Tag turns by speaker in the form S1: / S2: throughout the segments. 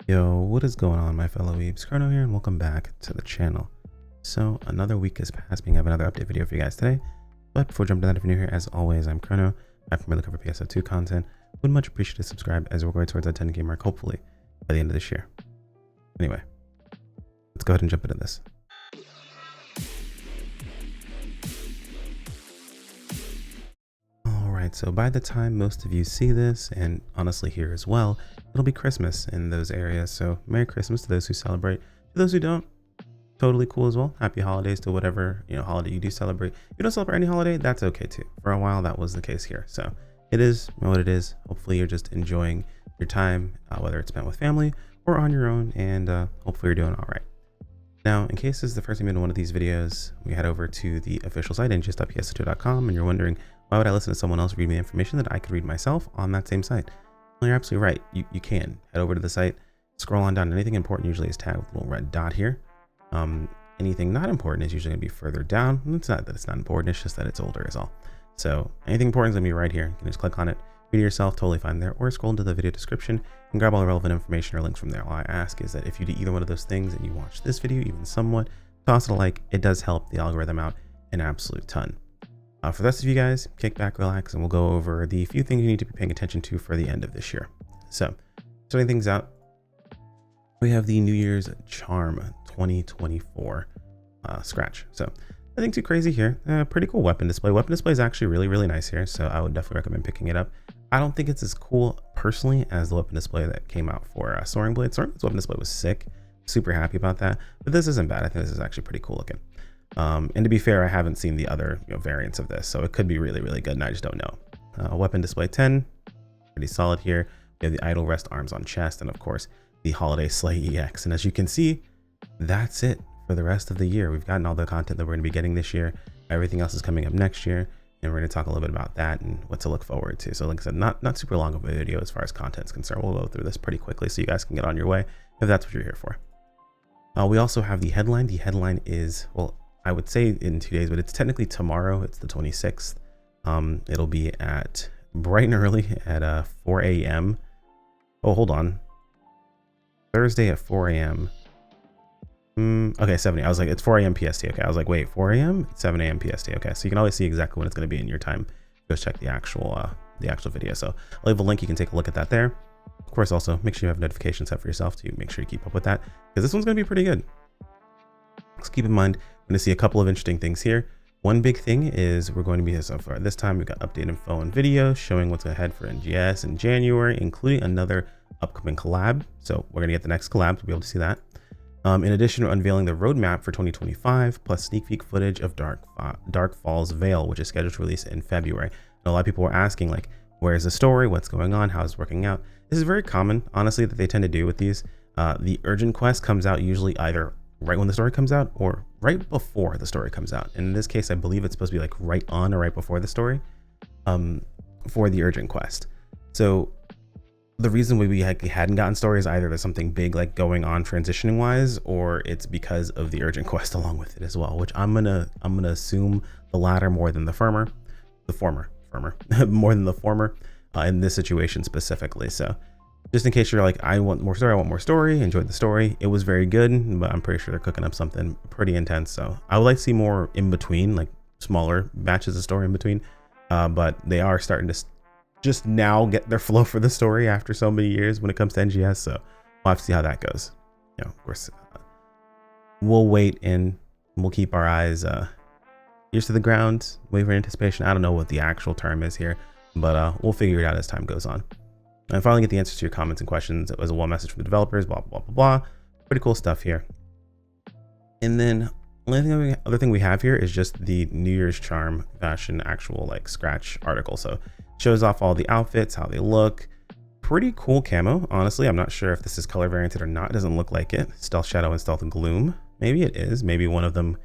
S1: Yo, what is going on, my fellow weebs? Chrono here, and welcome back to the channel. So, another week has passed, being I have another update video for you guys today. But before jumping to that, if you're new here, as always, I'm Chrono. I'm from looking for PSO2 content. Would much appreciate a subscribe as we're going towards that 10K mark, hopefully, by the end of this year. Anyway, let's go ahead and jump into this. Alright, so by the time most of you see this, and honestly here as well, it'll be Christmas in those areas. So Merry Christmas to those who celebrate. To those who don't, totally cool as well. Happy holidays to whatever holiday you do celebrate. If you don't celebrate any holiday, that's okay too. For a while that was the case here. So it is what it is. Hopefully you're just enjoying your time, whether it's spent with family or on your own, and hopefully you're doing all right. Now, in case this is the first time in one of these videos, we head over to the official site, NGS.PSO2.com, and you're wondering, why would I listen to someone else read me information that I could read myself on that same site? Well, you're absolutely right. You can head over to the site, scroll on down. Anything important usually is tagged with a little red dot here. Anything not important is usually going to be further down. It's not that it's not important, it's just that it's older is all. So anything important is going to be right here. You can just click on it, read it yourself, totally fine there, or scroll into the video description and grab all the relevant information or links from there. All I ask is that if you do either one of those things and you watch this video even somewhat, toss it a like. It does help the algorithm out an absolute ton. For the rest of you guys, kick back, relax, and we'll go over the few things you need to be paying attention to for the end of this year. So, starting things out, we have the New Year's Charm 2024 scratch. So, nothing too crazy here. Pretty cool weapon display. Weapon display is actually really nice here, so I would definitely recommend picking it up. I don't think it's as cool personally as the weapon display that came out for Soaring Blade. Soaring Blade's weapon display was sick. Super happy about that, but this isn't bad. I think this is actually pretty cool looking. And to be fair, I haven't seen the other variants of this, so it could be really good, and I just don't know. Weapon display 10, pretty solid here. We have the idle rest arms on chest, and of course the holiday sleigh EX. And as you can see, that's it for the rest of the year. We've gotten all the content that we're going to be getting this year. Everything else is coming up next year, and we're going to talk a little bit about that and what to look forward to. So like I said, not super long of a video as far as content is concerned. We'll go through this pretty quickly so you guys can get on your way if that's what you're here for. We also have the headline. The headline is, well, I would say in 2 days, but it's technically tomorrow. It's the 26th. It'll be at bright and early at 4 a.m. Oh, hold on. Thursday at 4 a.m. Okay, 7 a.m. I was like, it's 4 a.m. PST. Okay, I was like, wait, 4 a.m. 7 a.m. PST. Okay, so you can always see exactly when it's going to be in your time. Go check the actual video. So I'll leave a link. You can take a look at that there. Of course, also make sure you have notifications set for yourself to make sure you keep up with that, because this one's going to be pretty good. Let's keep in mind, we're going to see a couple of interesting things here. One big thing is we're going to be, so far this time, we've got update info and video showing what's ahead for NGS in January, including another upcoming collab. So we're going to get the next collab to be able to see that. In addition, we're unveiling the roadmap for 2025, plus sneak peek footage of Dark Falls Veil, which is scheduled to release in February. And a lot of people were asking, like, where's the story? What's going on? How's it working out? This is very common, honestly, that they tend to do with these. The urgent quest comes out usually either right when the story comes out or right before the story comes out. And in this case, I believe it's supposed to be like right on or right before the story for the urgent quest. So the reason we hadn't gotten stories, either there's something big like going on transitioning wise, or it's because of the urgent quest along with it as well, which I'm gonna assume the latter more than the former more than the former in this situation specifically. So just in case you're like, I want more story, enjoyed the story. It was very good, but I'm pretty sure they're cooking up something pretty intense. So I would like to see more in between, like smaller batches of story in between. But they are starting to just now get their flow for the story after so many years when it comes to NGS. So we'll have to see how that goes. Of course, we'll wait and we'll keep our eyes ears to the ground, wait for anticipation. I don't know what the actual term is here, but we'll figure it out as time goes on. And finally, get the answers to your comments and questions. It was a one message from the developers, blah, blah, blah, blah. Pretty cool stuff here. And then other thing we have here is just the New Year's Charm fashion actual like scratch article. So it shows off all the outfits, how they look. Pretty cool camo. Honestly, I'm not sure if this is color varianted or not. It doesn't look like it. Stealth Shadow and Stealth Gloom. Maybe it is. Maybe one of them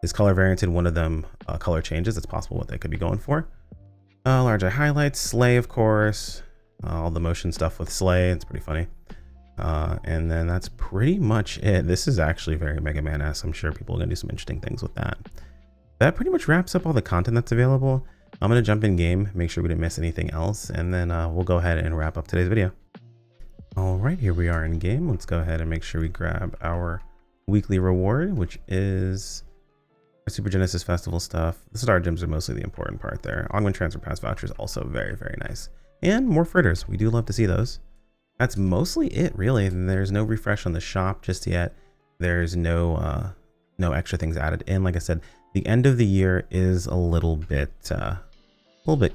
S1: is color varianted, one of them color changes. It's possible what they could be going for. Large eye highlights, Slay, of course. All the motion stuff with Slay, it's pretty funny. And then that's pretty much it. This is actually very Mega Man-esque. I'm sure people are gonna do some interesting things with that. That pretty much wraps up all the content that's available. I'm gonna jump in game, make sure we didn't miss anything else, and then we'll go ahead and wrap up today's video. All right, here we are in game. Let's go ahead and make sure we grab our weekly reward, which is our Super Genesis Festival stuff. The star gems are mostly the important part there. Augment Transfer Pass vouchers also very, very nice. And more fritters. We do love to see those. That's mostly it, really. There's no refresh on the shop just yet. There's no extra things added in. Like I said, the end of the year is a little bit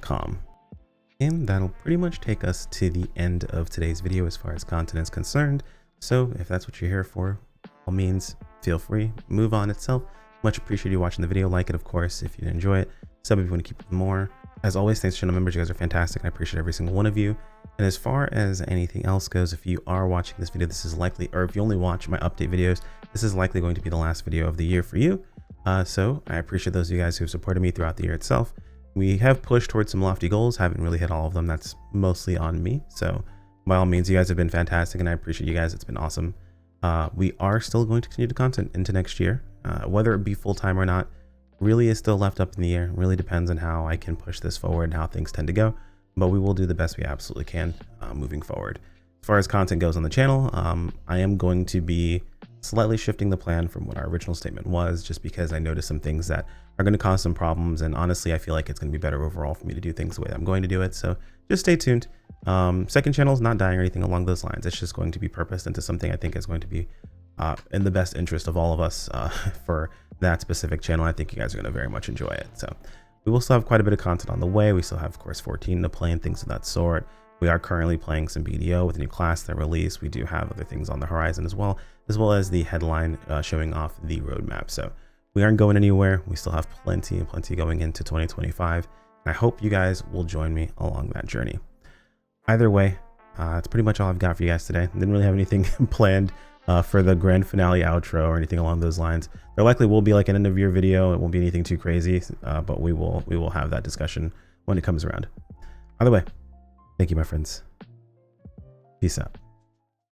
S1: calm. And that'll pretty much take us to the end of today's video as far as content is concerned. So if that's what you're here for, by all means, feel free, move on itself. Much appreciate you watching the video. Like it, of course, if you enjoy it. Sub if you want to keep it more. As always, thanks to channel members. You guys are fantastic, and I appreciate every single one of you. And as far as anything else goes, if you are watching this video, this is likely, or if you only watch my update videos, this is likely going to be the last video of the year for you. So I appreciate those of you guys who have supported me throughout the year itself. We have pushed towards some lofty goals, haven't really hit all of them. That's mostly on me. So by all means, you guys have been fantastic, and I appreciate you guys. It's been awesome. We are still going to continue the content into next year. Whether it be full-time or not really is still left up in the air. Really depends on how I can push this forward and how things tend to go, but we will do the best we absolutely can moving forward. As far as content goes on the channel, I am going to be slightly shifting the plan from what our original statement was, just because I noticed some things that are going to cause some problems, and honestly I feel like it's going to be better overall for me to do things the way I'm going to do it. So just stay tuned. Second channel is not dying or anything along those lines. It's just going to be purposed into something I think is going to be in the best interest of all of us for that specific channel. I think you guys are going to very much enjoy it. So we will still have quite a bit of content on the way. We still have, of course, 14 to play and things of that sort. We are currently playing some BDO with a new class that released. We do have other things on the horizon as well as the headline showing off the roadmap. So we aren't going anywhere. We still have plenty and plenty going into 2025. And I hope you guys will join me along that journey. Either way, it's pretty much all I've got for you guys today. Didn't really have anything planned for the grand finale outro or anything along those lines. There likely will be like an end of year video. It won't be anything too crazy, but we will have that discussion when it comes around. Either way, thank you, my friends. Peace out.